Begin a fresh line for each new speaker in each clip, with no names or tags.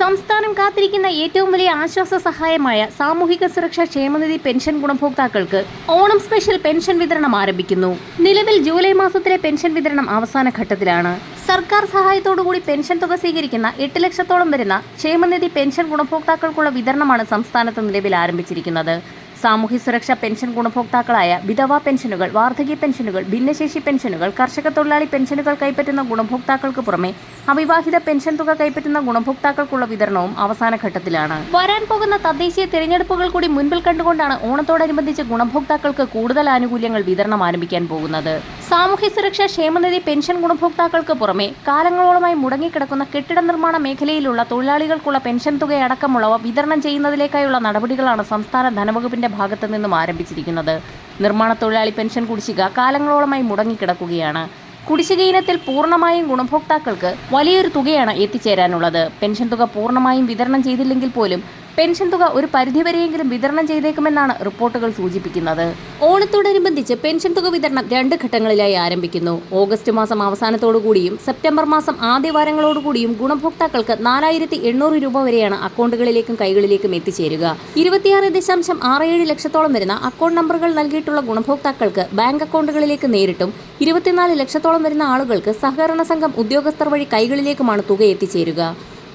സംസ്ഥാനം കാത്തിരിക്കുന്ന ഏറ്റവും വലിയ ആശ്വാസ സഹായമായ സാമൂഹിക സുരക്ഷാ ക്ഷേമനിധി പെൻഷൻ ഗുണഭോക്താക്കൾക്ക് ഓണം സ്പെഷ്യൽ പെൻഷൻ വിതരണം ആരംഭിക്കുന്നു. നിലവിൽ ജൂലൈ മാസത്തിലെ പെൻഷൻ വിതരണം അവസാന ഘട്ടത്തിലാണ്. സർക്കാർ സഹായത്തോടുകൂടി പെൻഷൻ തുക സ്വീകരിക്കുന്ന 8 ലക്ഷത്തോളം വരുന്ന ക്ഷേമനിധി പെൻഷൻ ഗുണഭോക്താക്കൾക്കുള്ള വിതരണമാണ് സംസ്ഥാനത്ത് നിലവിൽ ആരംഭിച്ചിരിക്കുന്നത്. സാമൂഹ്യ സുരക്ഷാ പെൻഷൻ ഗുണഭോക്താക്കളായ വിധവാ പെൻഷനുകൾ, വാർദ്ധക്യ പെൻഷനുകൾ, ഭിന്നശേഷി പെൻഷനുകൾ, കർഷക തൊഴിലാളി പെൻഷനുകൾ കൈപ്പറ്റുന്ന ഗുണഭോക്താക്കൾക്ക് പുറമെ അവിവാഹിത പെൻഷൻ തുക കൈപ്പറ്റുന്ന ഗുണഭോക്താക്കൾക്കുള്ള വിതരണവും അവസാന ഘട്ടത്തിലാണ്. വരാൻ പോകുന്ന തദ്ദേശീയ തെരഞ്ഞെടുപ്പുകൾ കൂടി മുൻപിൽ കണ്ടുകൊണ്ടാണ് ഓണത്തോടനുബന്ധിച്ച് ഗുണഭോക്താക്കൾക്ക് കൂടുതൽ ആനുകൂല്യങ്ങൾ വിതരണം ആരംഭിക്കാൻ പോകുന്നത്. സാമൂഹ്യ സുരക്ഷാ ക്ഷേമനിധി പെൻഷൻ ഗുണഭോക്താക്കൾക്ക് പുറമെ കാലങ്ങളോളമായി മുടങ്ങിക്കിടക്കുന്ന കെട്ടിട നിർമ്മാണ മേഖലയിലുള്ള തൊഴിലാളികൾക്കുള്ള പെൻഷൻ തുകയടക്കമുള്ളവ വിതരണം ചെയ്യുന്നതിലേക്കായുള്ള നടപടികളാണ് സംസ്ഥാന ധനവകുപ്പിന്റെ ഭാഗത്തു നിന്നും ആരംഭിച്ചിരിക്കുന്നത്. നിർമ്മാണ തൊഴിലാളി പെൻഷൻ കുടിശ്ശിക കാലങ്ങളോളമായി മുടങ്ങിക്കിടക്കുകയാണ്. കുടിശ്ശിക ഇനത്തിൽ പൂർണ്ണമായും ഗുണഭോക്താക്കൾക്ക് വലിയൊരു തുകയാണ് എത്തിച്ചേരാനുള്ളത്. പെൻഷൻ തുക പൂർണ്ണമായും വിതരണം ചെയ്തില്ലെങ്കിൽ പോലും പെൻഷൻ തുക ഒരു പരിധിവരെയെങ്കിലും വിതരണം ചെയ്തേക്കുമെന്നാണ് റിപ്പോർട്ടുകൾ സൂചിപ്പിക്കുന്നത്. ഓണത്തോടനുബന്ധിച്ച് പെൻഷൻ തുക വിതരണം 2 ഘട്ടങ്ങളിലായി ആരംഭിക്കുന്നു. ഓഗസ്റ്റ് മാസം അവസാനത്തോടുകൂടിയും സെപ്റ്റംബർ മാസം ആദ്യവാരങ്ങളോടുകൂടിയും ഗുണഭോക്താക്കൾക്ക് 4800 രൂപ വരെയാണ് അക്കൗണ്ടുകളിലേക്കും കൈകളിലേക്കും എത്തിച്ചേരുക. 26.67 ലക്ഷത്തോളം വരുന്ന അക്കൗണ്ട് നമ്പറുകൾ നൽകിയിട്ടുള്ള ഗുണഭോക്താക്കൾക്ക് ബാങ്ക് അക്കൗണ്ടുകളിലേക്ക് നേരിട്ടും 24 ലക്ഷത്തോളം വരുന്ന ആളുകൾക്ക് സഹകരണ സംഘം ഉദ്യോഗസ്ഥർ വഴി കൈകളിലേക്കുമാണ് തുക എത്തിച്ചേരുക.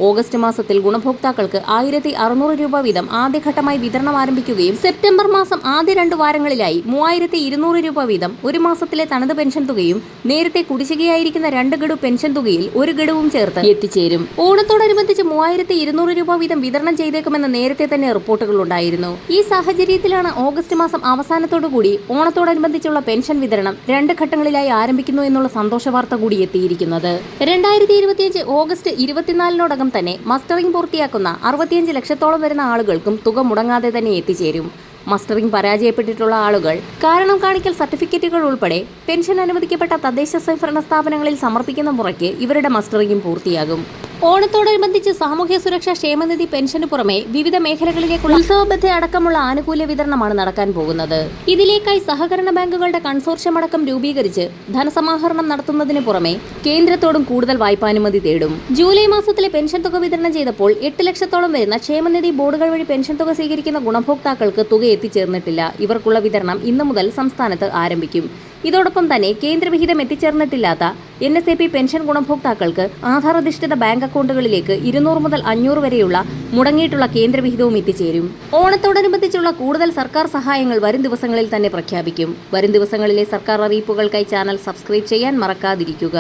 ഓഗസ്റ്റ് മാസത്തിൽ ഗുണഭോക്താക്കൾക്ക് 1600 രൂപ വീതം ആദ്യഘട്ടമായി വിതരണം ആരംഭിക്കുകയും സെപ്റ്റംബർ മാസം ആദ്യ 2 വാരങ്ങളിലായി 3200 രൂപ വീതം ഒരു മാസത്തിലെ തനത് പെൻഷൻ തുകയും നേരത്തെ കുടിശ്ശികയായിരിക്കുന്ന 2 ഗഡു പെൻഷൻ തുകയിൽ 1 ഗഡുവും ചേർത്ത് എത്തിച്ചേരും. ഓണത്തോടനുബന്ധിച്ച് 3200 രൂപ വീതം വിതരണം ചെയ്തേക്കുമെന്ന് നേരത്തെ തന്നെ റിപ്പോർട്ടുകൾ ഉണ്ടായിരുന്നു. ഈ സാഹചര്യത്തിലാണ് ഓഗസ്റ്റ് മാസം അവസാനത്തോടുകൂടി ഓണത്തോടനുബന്ധിച്ചുള്ള പെൻഷൻ വിതരണം 2 ഘട്ടങ്ങളിലായി ആരംഭിക്കുന്നു എന്നുള്ള സന്തോഷ വാർത്ത കൂടി എത്തിയിരിക്കുന്നത്. 2025 ഓഗസ്റ്റ് 24 തന്നെ മസ്റ്ററിംഗ് പൂർത്തിയാക്കുന്ന 65 ലക്ഷത്തോളം വരുന്ന ആളുകൾക്കും തുക മുടങ്ങാതെ തന്നെ എത്തിച്ചേരും. മസ്റ്ററിംഗ് പരാജയപ്പെട്ടിട്ടുള്ള ആളുകൾ കാരണം കാണിക്കൽ സർട്ടിഫിക്കറ്റുകൾ ഉൾപ്പെടെ പെൻഷൻ അനുവദിക്കപ്പെട്ട തദ്ദേശ സ്വയംഭരണ സ്ഥാപനങ്ങളിൽ സമർപ്പിക്കുന്ന മുറയ്ക്ക് ഇവരുടെ മസ്റ്ററിംഗും പൂർത്തിയാകും. ഓണത്തോടനുബന്ധിച്ച് സാമൂഹ്യ സുരക്ഷാ ക്ഷേമനിധി പെൻഷന് പുറമെ വിവിധ മേഖലകളിലേക്കുള്ള ഉത്സവബദ്ധ അടക്കമുള്ള ആനുകൂല്യ വിതരണമാണ് നടക്കാൻ പോകുന്നത്. ഇതിലേക്കായി സഹകരണ ബാങ്കുകളുടെ കൺസോർഷ്യം അടക്കം രൂപീകരിച്ച് ധനസമാഹരണം നടത്തുന്നതിന് പുറമെ കേന്ദ്രത്തോടും കൂടുതൽ വായ്പാനുമതി തേടും. ജൂലൈ മാസത്തിലെ പെൻഷൻ തുക വിതരണം ചെയ്തപ്പോൾ 8 ലക്ഷത്തോളം വരുന്ന ക്ഷേമനിധി ബോർഡുകൾ വഴി പെൻഷൻ തുക സ്വീകരിക്കുന്ന ഗുണഭോക്താക്കൾക്ക് തുക എത്തിച്ചേർന്നിട്ടില്ല. ഇവർക്കുള്ള വിതരണം ഇന്നു മുതൽ സംസ്ഥാനത്ത് ആരംഭിക്കും. ഇതോടൊപ്പം തന്നെ കേന്ദ്രവിഹിതം എത്തിച്ചേർന്നിട്ടില്ലാത്ത NSAP പെൻഷൻ ഗുണഭോക്താക്കൾക്ക് ആധാർ അധിഷ്ഠിത ബാങ്ക് അക്കൗണ്ടുകളിലേക്ക് 200 മുതൽ 500 വരെയുള്ള മുടങ്ങിയിട്ടുള്ള കേന്ദ്രവിഹിതവും എത്തിച്ചേരും. ഓണത്തോടനുബന്ധിച്ചുള്ള കൂടുതൽ സർക്കാർ സഹായങ്ങൾ വരും ദിവസങ്ങളിൽ തന്നെ പ്രഖ്യാപിക്കും. വരും ദിവസങ്ങളിലെ സർക്കാർ അറിയിപ്പുകൾക്കായി ചാനൽ സബ്സ്ക്രൈബ് ചെയ്യാൻ മറക്കാതിരിക്കുക.